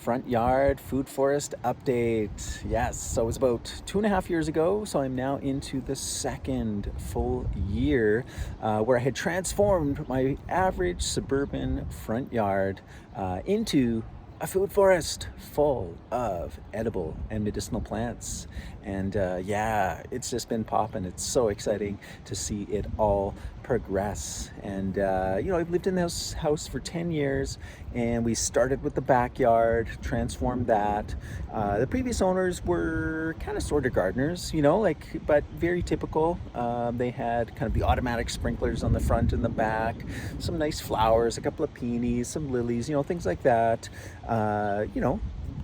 Front yard food forest update. Yes, so it was about 2.5 years ago. So I'm now into the second full year where I had transformed my average suburban front yard into a food forest full of edible and medicinal plants. And yeah, it's just been popping. It's so exciting to see it all progress. And I've lived in this house for 10 years, and we started with the backyard, transformed that. The previous owners were kind of sort of gardeners, but very typical. They had kind of the automatic sprinklers on the front and the back, some nice flowers, a couple of peonies, some lilies, things like that.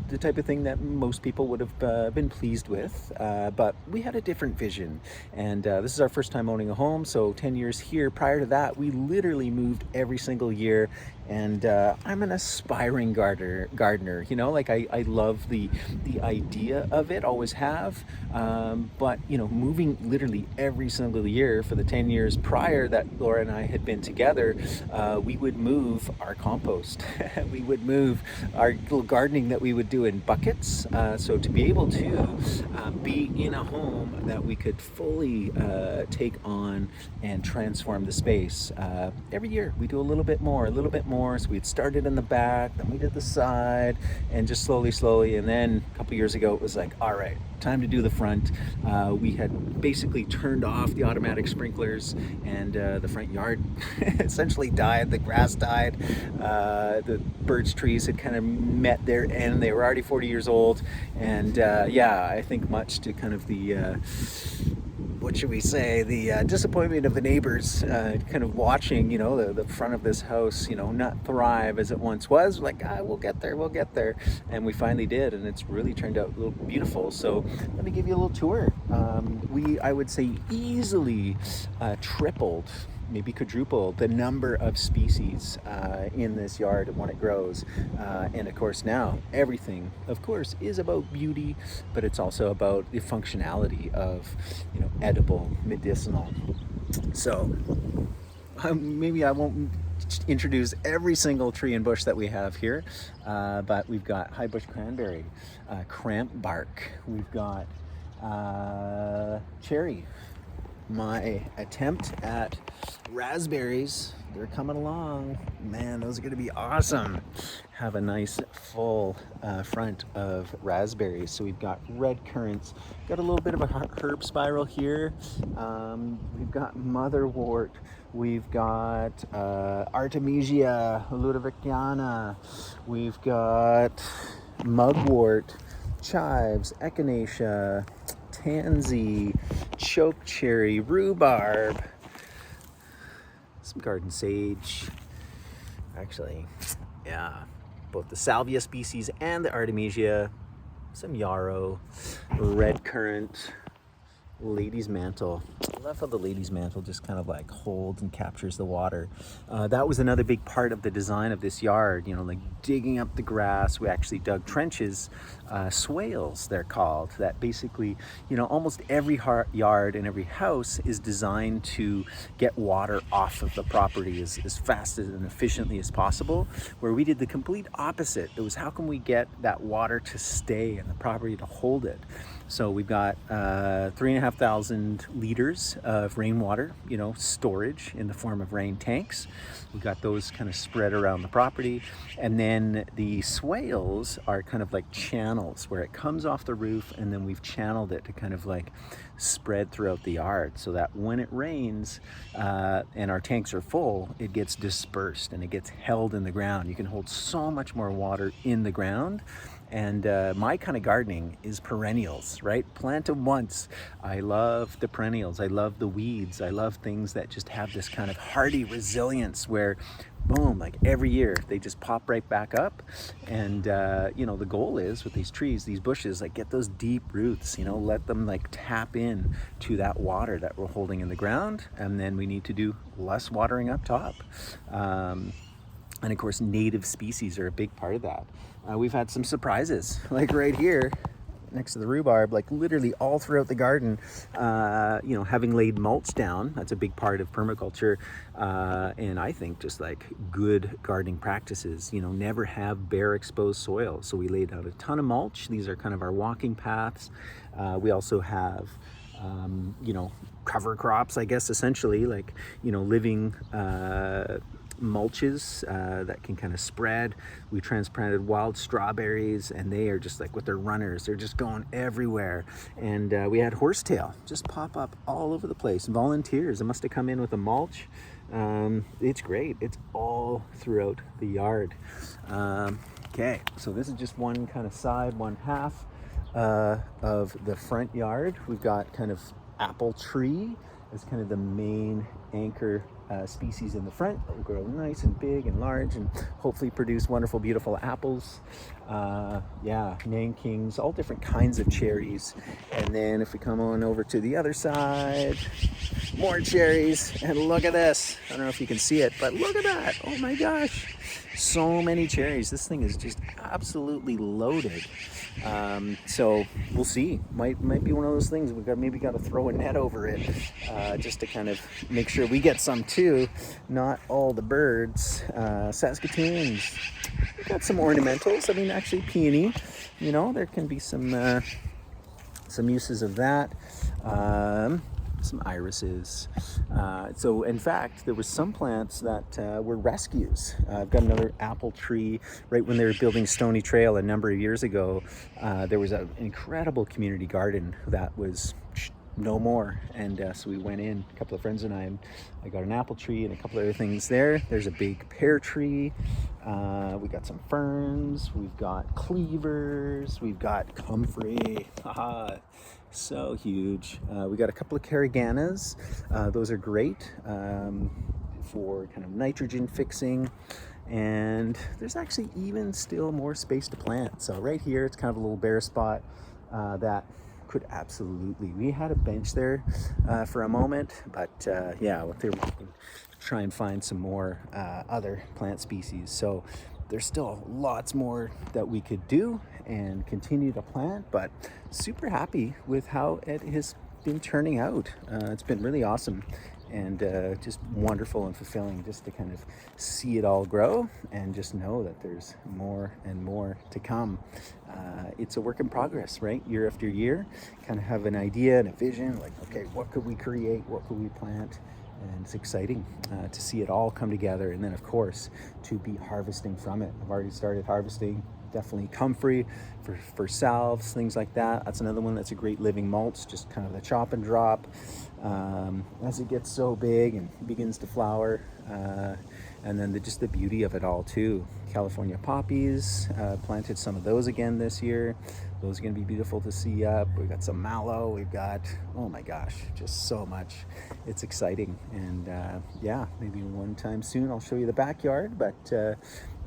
The type of thing that most people would have been pleased with, but we had a different vision. And this is our first time owning a home, so 10 years here. Prior to that, we literally moved every single year. And I'm an aspiring gardener. I love the idea of it, always have. But moving literally every single year for the 10 years prior that Laura and I had been together, we would move our compost. We would move our little gardening that we would do in buckets. So to be able to be in a home that we could fully take on and transform the space. Every year we do a little bit more. So we had started in the back, then we did the side, and just slowly. And then a couple years ago, it was like, all right, time to do the front. We had basically turned off the automatic sprinklers, and the front yard essentially died. The grass died. The birch trees had kind of met their end. They were already 40 years old. And I think much to kind of the what should we say, the disappointment of the neighbors kind of watching, the front of this house, not thrive as it once was. Like, we'll get there. And we finally did, and it's really turned out a little beautiful. So let me give you a little tour. I would say, easily tripled, maybe quadruple the number of species in this yard when it grows. And of course now everything, of course, is about beauty, but it's also about the functionality of, edible, medicinal. So maybe I won't introduce every single tree and bush that we have here, but we've got high bush cranberry, cramp bark, we've got cherry. My attempt at raspberries, they're coming along. Man, those are going to be awesome. Have a nice full front of raspberries. So we've got red currants, got a little bit of a herb spiral here. We've got motherwort. We've got Artemisia ludoviciana. We've got mugwort, chives, echinacea, tansy, chokecherry, rhubarb, some garden sage. Actually, yeah, both the salvia species and the artemisia, some yarrow, red currant, lady's mantle. I love how the lady's mantle just kind of like holds and captures the water. That was another big part of the design of this yard, like digging up the grass. We actually dug trenches, swales they're called, that basically, almost every yard and every house is designed to get water off of the property as fast and efficiently as possible, where we did the complete opposite. It was, how can we get that water to stay and the property to hold it? So we've got 3,500 liters of rainwater, storage in the form of rain tanks. We've got those kind of spread around the property. And then the swales are kind of like channels where it comes off the roof, and then we've channeled it to kind of like spread throughout the yard, so that when it rains and our tanks are full, it gets dispersed and it gets held in the ground. You can hold so much more water in the ground. And my kind of gardening is perennials, right? Plant them once. I love the perennials. I love the weeds. I love things that just have this kind of hardy resilience where, boom, like every year they just pop right back up. And, the goal is with these trees, these bushes, like get those deep roots, let them like tap in to that water that we're holding in the ground. And then we need to do less watering up top. And of course, native species are a big part of that. We've had some surprises, like right here. next to the rhubarb, like literally all throughout the garden, you know, having laid mulch down. That's a big part of permaculture. And I think just like good gardening practices, you know, never have bare exposed soil. So we laid out a ton of mulch. These are kind of our walking paths. We also have, you know, cover crops, I guess, essentially, like, you know, living mulches that can kind of spread. We transplanted wild strawberries, and they are just like with their runners, they're just going everywhere. And we had horsetail just pop up all over the place. Volunteers, it must have come in with a mulch. It's great. It's all throughout the yard. Okay, so this is just one kind of side, one half of the front yard. We've got kind of apple tree as kind of the main anchor species in the front that will grow nice and big and large and hopefully produce wonderful, beautiful apples. Yeah, Nankings, all different kinds of cherries. And then if we come on over to the other side, more cherries. And look at this. I don't know if you can see it, but look at that. Oh my gosh. So many cherries. This thing is just absolutely loaded. So we'll see. Might be one of those things we've maybe got to throw a net over it, just to kind of make sure we get some too. Not all the birds. Saskatoons. We've got some ornamentals. I mean, actually peony. You know, there can be some uses of that. Some irises. So in fact, there was some plants that were rescues. I've got another apple tree. Right when they were building Stony Trail a number of years ago, there was an incredible community garden that was no more. And so we went in, a couple of friends and I got an apple tree and a couple of other things there. There's a big pear tree. We got some ferns. We've got cleavers. We've got comfrey. Haha. So huge. We got a couple of carriganas. Those are great for kind of nitrogen fixing. And there's actually even still more space to plant. So right here, it's kind of a little bare spot that could absolutely, we had a bench there for a moment, but yeah, they're looking to try and find some more other plant species. So there's still lots more that we could do and continue to plant, but super happy with how it has been turning out. It's been really awesome and just wonderful and fulfilling just to kind of see it all grow and just know that there's more and more to come. It's a work in progress, right? Year after year, kind of have an idea and a vision, like, okay, what could we create? What could we plant? And it's exciting to see it all come together, and then of course to be harvesting from it. I've already started harvesting, definitely comfrey for salves, things like that. That's another one that's a great living mulch, just kind of the chop and drop as it gets so big and begins to flower. And then just the beauty of it all too. California poppies, planted some of those again this year. Those are going to be beautiful to see up. We've got some mallow. We've got, oh my gosh, just so much. It's exciting. And yeah, maybe one time soon I'll show you the backyard. But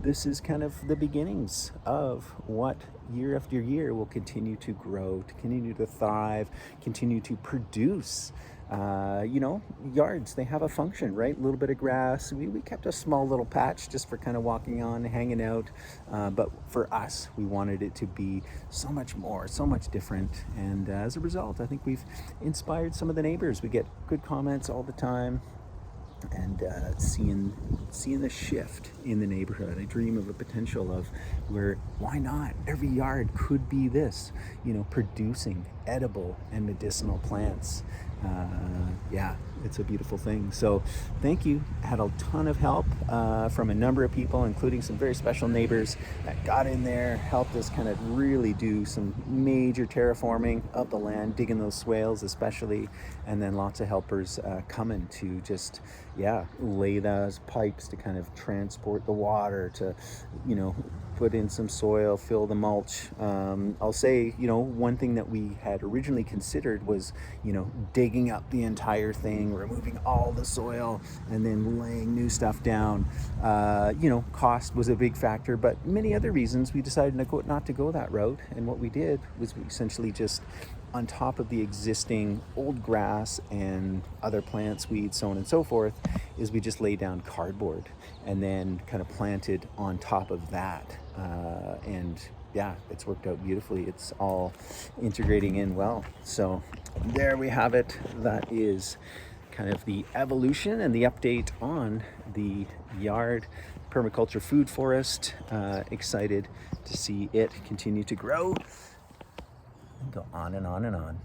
this is kind of the beginnings of what year after year will continue to grow, to continue to thrive, continue to produce. You know, yards, they have a function, right? A little bit of grass. We kept a small little patch just for kind of walking on, hanging out. But for us, we wanted it to be so much more, so much different. And as a result, I think we've inspired some of the neighbors. We get good comments all the time. And seeing the shift in the neighborhood. I dream of a potential of where, why not? Every yard could be this, you know, producing edible and medicinal plants. Yeah, it's a beautiful thing. So thank you. I had a ton of help from a number of people, including some very special neighbors that got in there, helped us kind of really do some major terraforming of the land, digging those swales especially, and then lots of helpers coming to just, yeah, lay those pipes to kind of transport the water, to, you know, put in some soil, fill the mulch. I'll say, you know, one thing that we had originally considered was, you know, digging up the entire thing, removing all the soil, and then laying new stuff down. You know, cost was a big factor, but many other reasons we decided not to go that route. And what we did was we essentially just on top of the existing old grass and other plants, weeds, so on and so forth, is we just lay down cardboard and then kind of planted on top of that. And yeah, it's worked out beautifully. It's all integrating in well. So there we have it. That is kind of the evolution and the update on the yard permaculture food forest. Excited to see it continue to grow and go on and on and on.